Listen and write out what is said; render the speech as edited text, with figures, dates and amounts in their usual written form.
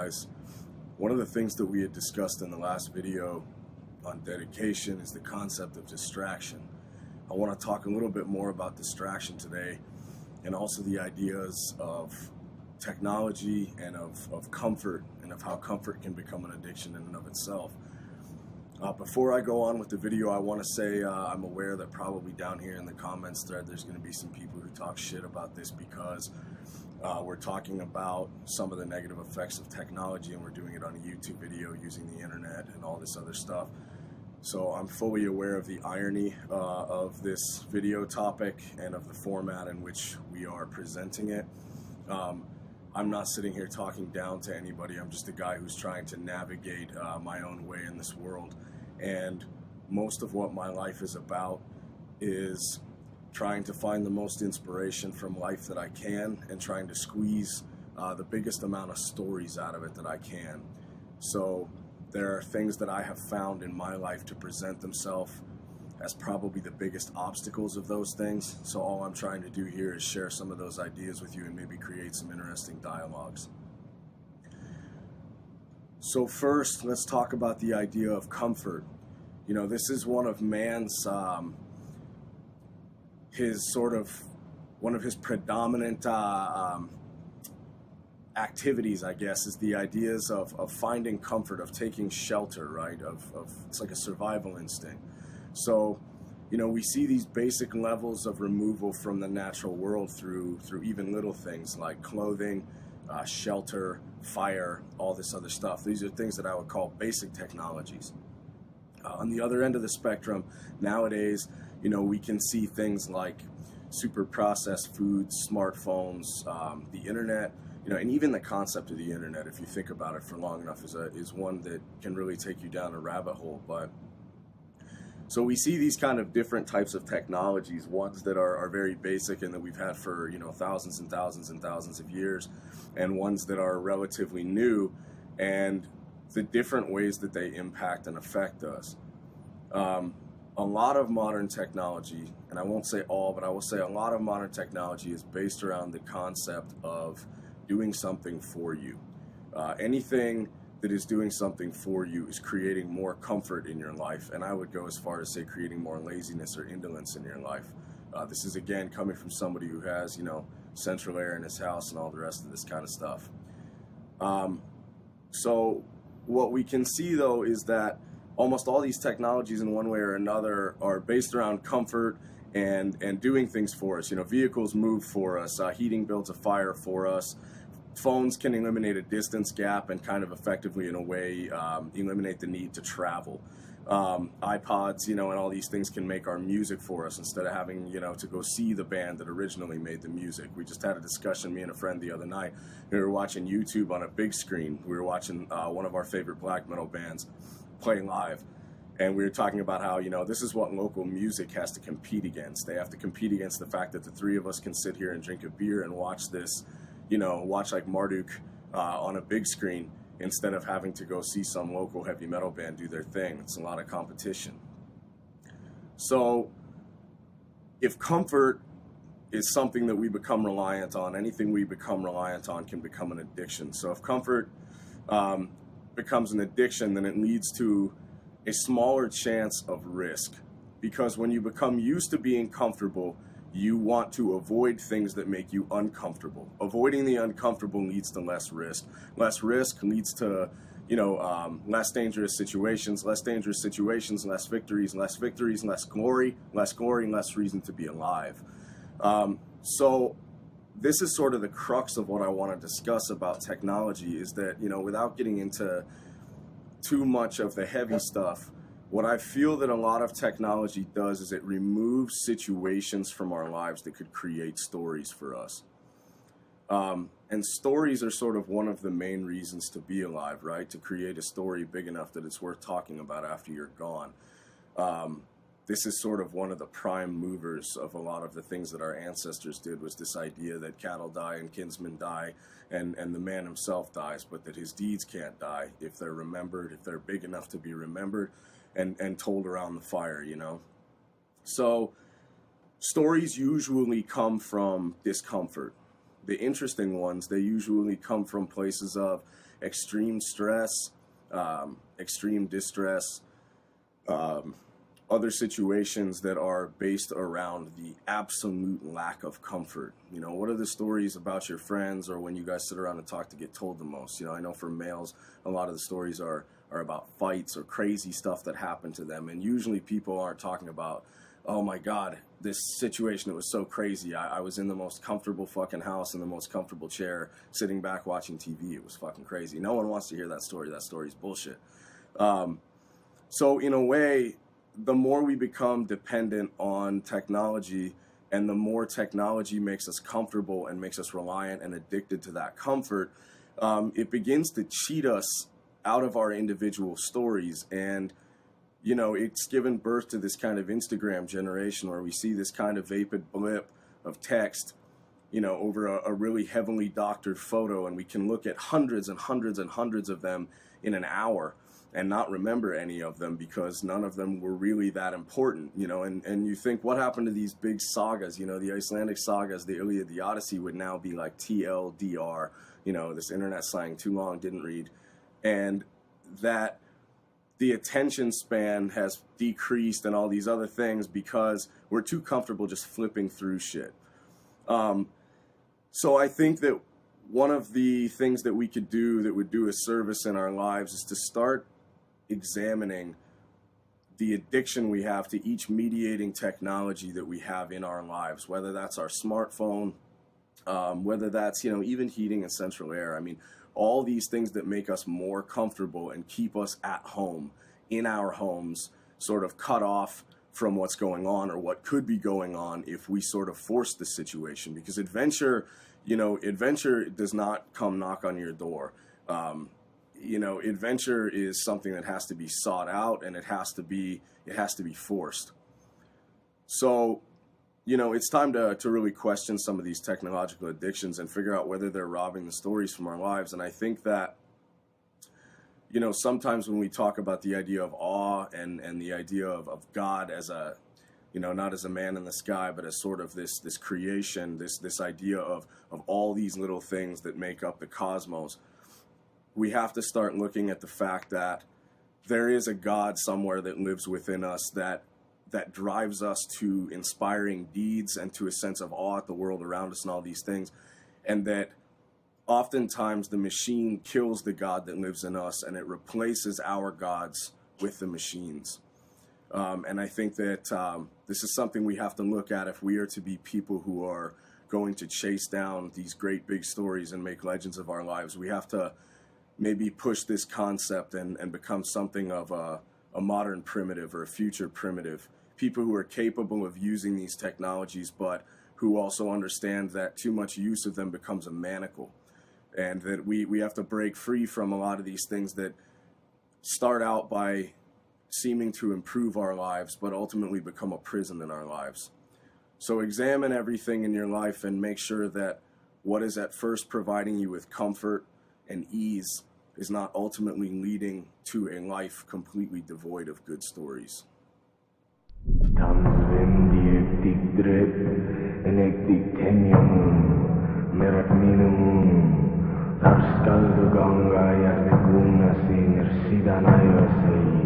guys. One of the things that we had discussed in the last video on dedication is the concept of distraction. I want to talk a little bit more about distraction today, and also the ideas of technology and of comfort, and of how comfort can become an addiction in and of itself. Before I go on with the video, I want to say I'm aware that probably down here in the comments thread there's going to be some people who talk shit about this because we're talking about some of the negative effects of technology, and we're doing it on a YouTube video using the internet and all this other stuff. So I'm fully aware of the irony of this video topic and of the format in which we are presenting it. I'm not sitting here talking down to anybody. I'm just a guy who's trying to navigate my own way in this world. And most of what my life is about is trying to find the most inspiration from life that I can, and trying to squeeze the biggest amount of stories out of it that I can. So there are things that I have found in my life to present themselves as probably the biggest obstacles of those things. So all I'm trying to do here is share some of those ideas with you and maybe create some interesting dialogues. So first, let's talk about the idea of comfort. You know, this is one of man's, one of his predominant activities, I guess, is the ideas of finding comfort, of taking shelter, right? It's like a survival instinct. So, you know, we see these basic levels of removal from the natural world through even little things like clothing, shelter, fire, all this other stuff. These are things that I would call basic technologies. On the other end of the spectrum, nowadays, you know, we can see things like super processed foods, smartphones, the internet, you know, and even the concept of the internet, if you think about it for long enough, is one that can really take you down a rabbit hole. But so we see these kind of different types of technologies, ones that are very basic and that we've had for, you know, thousands and thousands and thousands of years, and ones that are relatively new, and the different ways that they impact and affect us. A lot of modern technology, and I won't say all, but I will say a lot of modern technology is based around the concept of doing something for you. Anything that is doing something for you is creating more comfort in your life, and I would go as far as say creating more laziness or indolence in your life. This is again coming from somebody who has, you know, central air in his house and all the rest of this kind of stuff. So what we can see though is that almost all these technologies in one way or another are based around comfort and doing things for us. You know, vehicles move for us, heating builds a fire for us, phones can eliminate a distance gap and kind of effectively, in a way, eliminate the need to travel. iPods, you know, and all these things can make our music for us instead of having, you know, to go see the band that originally made the music. We just had a discussion, me and a friend, the other night. We were watching YouTube on a big screen. We were watching one of our favorite black metal bands play live. And we were talking about how, you know, this is what local music has to compete against. They have to compete against the fact that the three of us can sit here and drink a beer and watch this, you know, watch like Marduk on a big screen, instead of having to go see some local heavy metal band do their thing. It's a lot of competition. So if comfort is something that we become reliant on, anything we become reliant on can become an addiction. So if comfort becomes an addiction, then it leads to a smaller chance of risk, because when you become used to being comfortable, you want to avoid things that make you uncomfortable. Avoiding the uncomfortable leads to less risk. Less risk leads to, you know, less dangerous situations. Less dangerous situations, less victories. Less victories, less glory. Less glory, less reason to be alive. So this is sort of the crux of what I want to discuss about technology, is that, you know, without getting into too much of the heavy stuff, what I feel that a lot of technology does is it removes situations from our lives that could create stories for us. And stories are sort of one of the main reasons to be alive, right? To create a story big enough that it's worth talking about after you're gone. This is sort of one of the prime movers of a lot of the things that our ancestors did, was this idea that cattle die and kinsmen die and the man himself dies, but that his deeds can't die if they're remembered, if they're big enough to be remembered and told around the fire, you know? So stories usually come from discomfort. The interesting ones, they usually come from places of, extreme stress, extreme distress, other situations that are based around the absolute lack of comfort. You know, what are the stories about your friends or when you guys sit around and talk to get told the most? You know, I know for males, a lot of the stories are about fights or crazy stuff that happened to them. And usually people aren't talking about, oh my God, this situation, it was so crazy. I was in the most comfortable fucking house in the most comfortable chair, sitting back watching TV. It was fucking crazy. No one wants to hear that story. That story's bullshit. So in a way, the more we become dependent on technology and the more technology makes us comfortable and makes us reliant and addicted to that comfort, it begins to cheat us out of our individual stories. And, you know, it's given birth to this kind of Instagram generation where we see this kind of vapid blip of text, you know, over a really heavily doctored photo, and we can look at hundreds and hundreds and hundreds of them in an hour and not remember any of them because none of them were really that important, you know. And you think, what happened to these big sagas? You know, the Icelandic sagas, the Iliad, the Odyssey would now be like TLDR, you know, this internet slang, too long, didn't read. And that the attention span has decreased and all these other things because we're too comfortable just flipping through shit. So I think that one of the things that we could do that would do a service in our lives is to start examining the addiction we have to each mediating technology that we have in our lives, whether that's our smartphone, whether that's, you know, even heating and central air. I mean, all these things that make us more comfortable and keep us at home, in our homes, sort of cut off from what's going on or what could be going on if we sort of force the situation. Because adventure, you know, adventure does not come knock on your door. You know, adventure is something that has to be sought out, and it has to be forced. So, you know, it's time to really question some of these technological addictions and figure out whether they're robbing the stories from our lives. And I think that, you know, sometimes when we talk about the idea of awe and the idea of God as a, you know, not as a man in the sky, but as sort of this creation, this idea of all these little things that make up the cosmos, we have to start looking at the fact that there is a God somewhere that lives within us that drives us to inspiring deeds and to a sense of awe at the world around us and all these things. And that oftentimes the machine kills the God that lives in us, and it replaces our gods with the machines. And I think that this is something we have to look at if we are to be people who are going to chase down these great big stories and make legends of our lives. We have to maybe push this concept and become something of a modern primitive or a future primitive. People who are capable of using these technologies, but who also understand that too much use of them becomes a manacle. And that we have to break free from a lot of these things that start out by seeming to improve our lives, but ultimately become a prison in our lives. So examine everything in your life and make sure that what is at first providing you with comfort and ease is not ultimately leading to a life completely devoid of good stories. Där skall du ganga, jag det gona syner sidan av sig.